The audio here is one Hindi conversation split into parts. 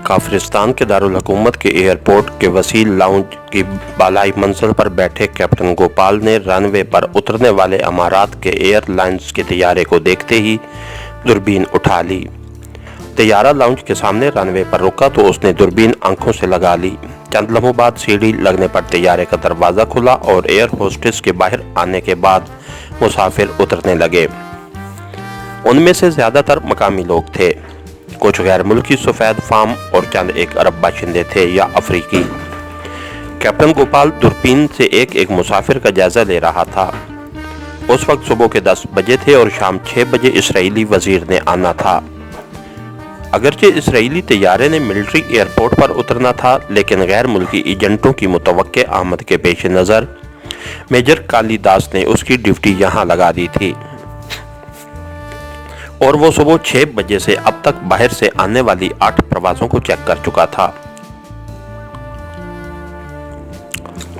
काफिरिस्तान के दारुल हुकूमत के एयरपोर्ट के वसील लाउंज की बालाई मंजिल पर बैठे कैप्टन गोपाल ने रनवे पर उतरने वाले अमारात के एयरलाइंस के तैयारे को देखते ही दूरबीन उठा ली। तैयारा लाउंज के सामने रनवे पर रुका तो उसने दूरबीन आंखों से लगा ली। चंद लम्हों बाद सीढ़ी लगने पर तैयारे का दरवाज़ा खुला और एयर होस्टेस के बाहर आने के बाद मुसाफिर उतरने लगे। उनमें से ज़्यादातर मकामी लोग थे, कुछ गैर मुल्की सफ़ेद फार्म और चंद एक अरब बाशिंदे थे या अफ्रीकी। कैप्टन गोपाल दूरबीन से एक एक मुसाफिर का जायजा ले रहा था। उस वक्त सुबह के 10 बजे थे और शाम 6 बजे इसराइली वजीर ने आना था। अगरचे इसराइली तैयारे ने मिलिट्री एयरपोर्ट पर उतरना था, लेकिन गैर मुल्की एजेंटों की मुतवक्के आमद के पेश नज़र मेजर कालिदास ने उसकी ड्यूटी यहाँ लगा दी थी और वो सुबह 6 बजे से अब तक बाहर से आने वाली 8 प्रवासों को चेक कर चुका था।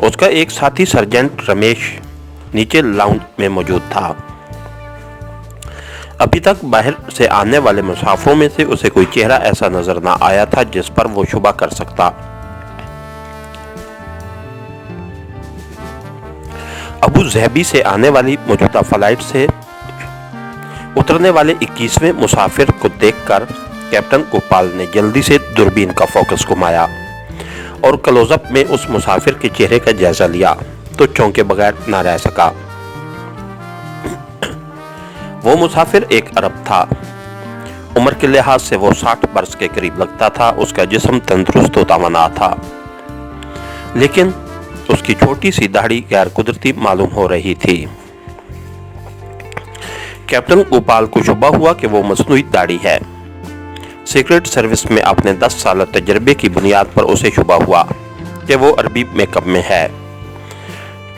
उसका एक साथी सर्जेंट रमेश नीचे लाउंज में मौजूद था। अभी तक बाहर से आने वाले मुसाफिरों में से उसे कोई चेहरा ऐसा नजर ना आया था जिस पर वो शुबा कर सकता। अबू ज़हबी से आने वाली मौजूदा फ्लाइट से उतरने वाले 21वें मुसाफिर को देखकर कैप्टन गोपाल ने जल्दी से दूरबीन का फोकस घुमाया और क्लोजअप में उस मुसाफिर के चेहरे का जायजा लिया तो चौंके बगैर ना रह सका। वो मुसाफिर एक अरब था। उम्र के लिहाज से वो 60 वर्ष के करीब लगता था। उसका जिस्म तंदुरुस्त तवाना था, लेकिन उसकी छोटी सी दाढ़ी गैर कुदरती मालूम हो रही थी। कैप्टन गोपाल को शुबा हुआ कि वो मसनूई दाढ़ी है। सीक्रेट सर्विस में अपने 10 साल तजर्बे की बुनियाद पर उसे शुबा हुआ कि वो अरबी मेकअप में है।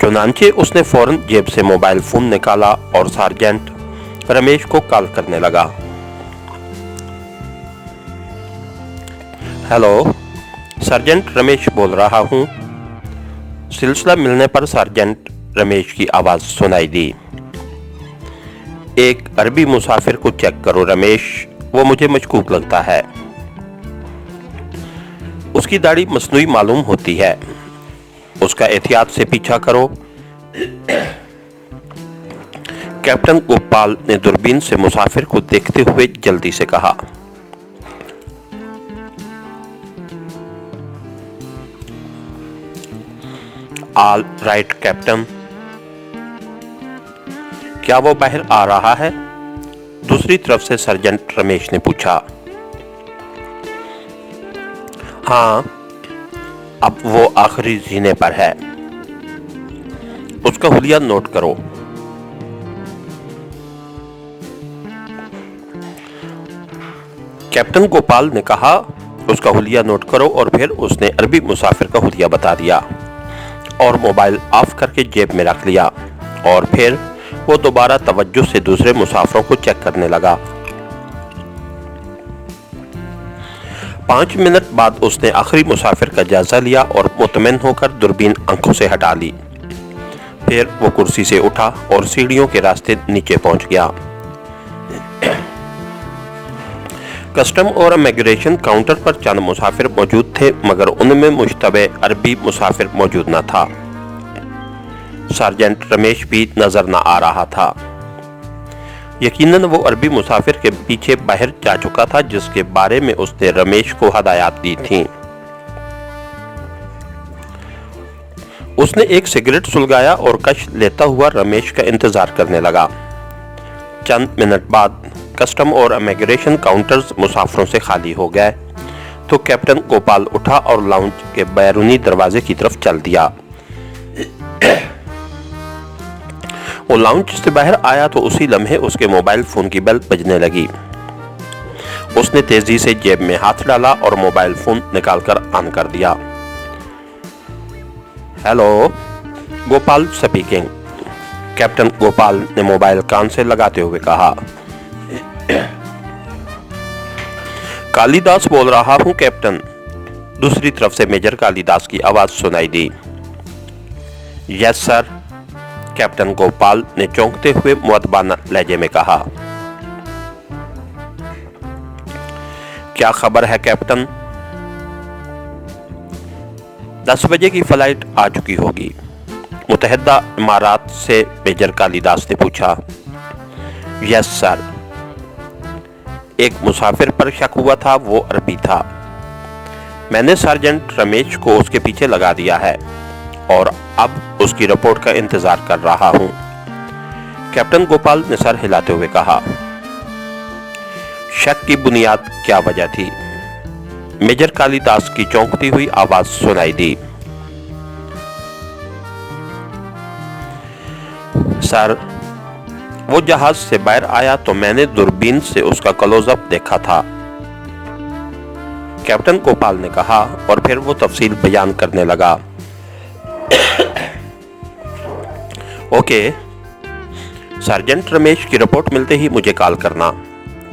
चुनांचे उसने फौरन जेब से मोबाइल फोन निकाला और सार्जेंट रमेश को कॉल करने लगा। हेलो, सार्जेंट रमेश बोल रहा हूँ। सिलसिला मिलने पर सार्जेंट रमेश की आवाज़ सुनाई दी। एक अरबी मुसाफिर को चेक करो रमेश, वो मुझे मशकूक लगता है। उसकी दाढ़ी मसनूई मालूम होती है। उसका एहतियात से पीछा करो। कैप्टन गोपाल ने दूरबीन से मुसाफिर को देखते हुए जल्दी से कहा। All right captain. क्या वो बाहर आ रहा है? दूसरी तरफ से सर्जेंट रमेश ने पूछा। हाँ, अब वो आखिरी जीने पर है। उसका हुलिया नोट करो। कैप्टन गोपाल ने कहा, उसका हुलिया नोट करो, और फिर उसने अरबी मुसाफिर का हुलिया बता दिया और मोबाइल ऑफ करके जेब में रख लिया। और फिर वो दोबारा तवज्जो से दूसरे मुसाफिरों को चेक करने लगा। 5 मिनट बाद उसने आखिरी मुसाफिर का जायजा लिया और मुतमईन होकर दूरबीन आंखों से हटा ली। फिर वो कुर्सी से उठा और सीढ़ियों के रास्ते नीचे पहुंच गया। कस्टम और इमिग्रेशन काउंटर पर चंद मुसाफिर मौजूद थे, मगर उनमें मुश्तबे अरबी मुसाफिर मौजूद न था। सार्जेंट रमेश भी नजर न आ रहा था। यकीनन वो अरबी मुसाफिर के पीछे बाहर जा चुका था, जिसके बारे में उसने रमेश को हदायत दी थी। उसने एक सिगरेट सुलगाया और कश लेता हुआ रमेश का इंतजार करने लगा। चंद मिनट बाद कस्टम और इमिग्रेशन काउंटर्स मुसाफिरों से खाली हो गए तो कैप्टन गोपाल उठा और लाउंज के बैरूनी दरवाजे की तरफ चल दिया। वो लाउंज से बाहर आया तो उसी लम्हे उसके मोबाइल फोन की बेल बजने लगी। उसने तेजी से जेब में हाथ डाला और मोबाइल फोन निकालकर ऑन कर दिया। Hello, Gopal speaking. Captain Gopal ने मोबाइल कान से लगाते हुए कहा। कालिदास बोल रहा हूं कैप्टन। दूसरी तरफ से मेजर कालिदास की आवाज सुनाई दी। यस सर, कैप्टन गोपाल ने चौंकते हुए मुअद्दबाना लहजे में कहा। क्या खबर है कैप्टन? 10 बजे की फ्लाइट आ चुकी होगी। मुतहदा इमारात से मेजर कालिदास ने पूछा। Yes sir. एक मुसाफिर पर शक हुआ था, वो अरबी था। मैंने सार्जेंट रमेश को उसके पीछे लगा दिया है और अब उसकी रिपोर्ट का इंतजार कर रहा हूं। कैप्टन गोपाल ने सर हिलाते हुए कहा। शक की बुनियाद क्या वजह थी? मेजर कालिदास की चौंकती हुई आवाज सुनाई दी। सर, वो जहाज से बाहर आया तो मैंने दूरबीन से उसका क्लोजअप देखा था, कैप्टन गोपाल ने कहा और फिर वो तफसील बयान करने लगा। ओके, सार्जेंट रमेश की रिपोर्ट मिलते ही मुझे कॉल करना।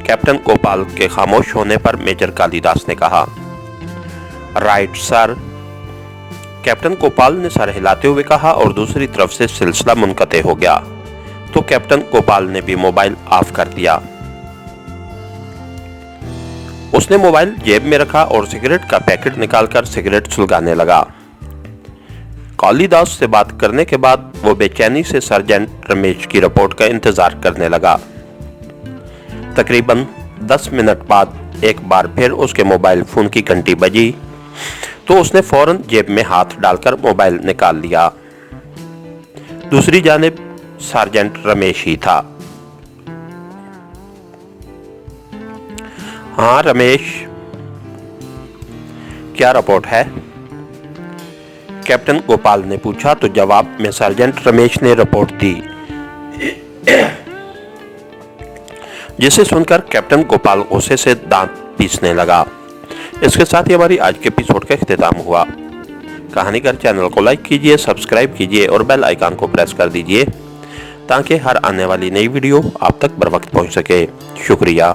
कैप्टन गोपाल के खामोश होने पर मेजर कालिदास ने कहा। राइट सर, कैप्टन गोपाल ने सर हिलाते हुए कहा और दूसरी तरफ से सिलसिला मुनक़ते हो गया तो कैप्टन गोपाल ने भी मोबाइल ऑफ कर दिया। उसने मोबाइल जेब में रखा और सिगरेट का पैकेट निकालकर सिगरेट सुलगाने लगा। कालिदास से बात करने के बाद वो बेचैनी से सार्जेंट रमेश की रिपोर्ट का इंतजार करने लगा। तकरीबन 10 मिनट बाद एक बार फिर उसके मोबाइल फोन की घंटी बजी तो उसने फौरन जेब में हाथ डालकर मोबाइल निकाल लिया। दूसरी जानिब सार्जेंट रमेश ही था। हाँ रमेश, क्या रिपोर्ट है? कैप्टन गोपाल ने पूछा तो जवाब में सार्जेंट रमेश ने रिपोर्ट दी, जिसे सुनकर कैप्टन गोपाल गुस्से से दांत पीसने लगा। इसके साथ ही हमारी आज के एपिसोड का इख्तिताम हुआ। कहानीगर चैनल को लाइक कीजिए, सब्सक्राइब कीजिए और बेल आइकन को प्रेस कर दीजिए ताकि हर आने वाली नई वीडियो आप तक बर वक्त पहुंच सके। शुक्रिया।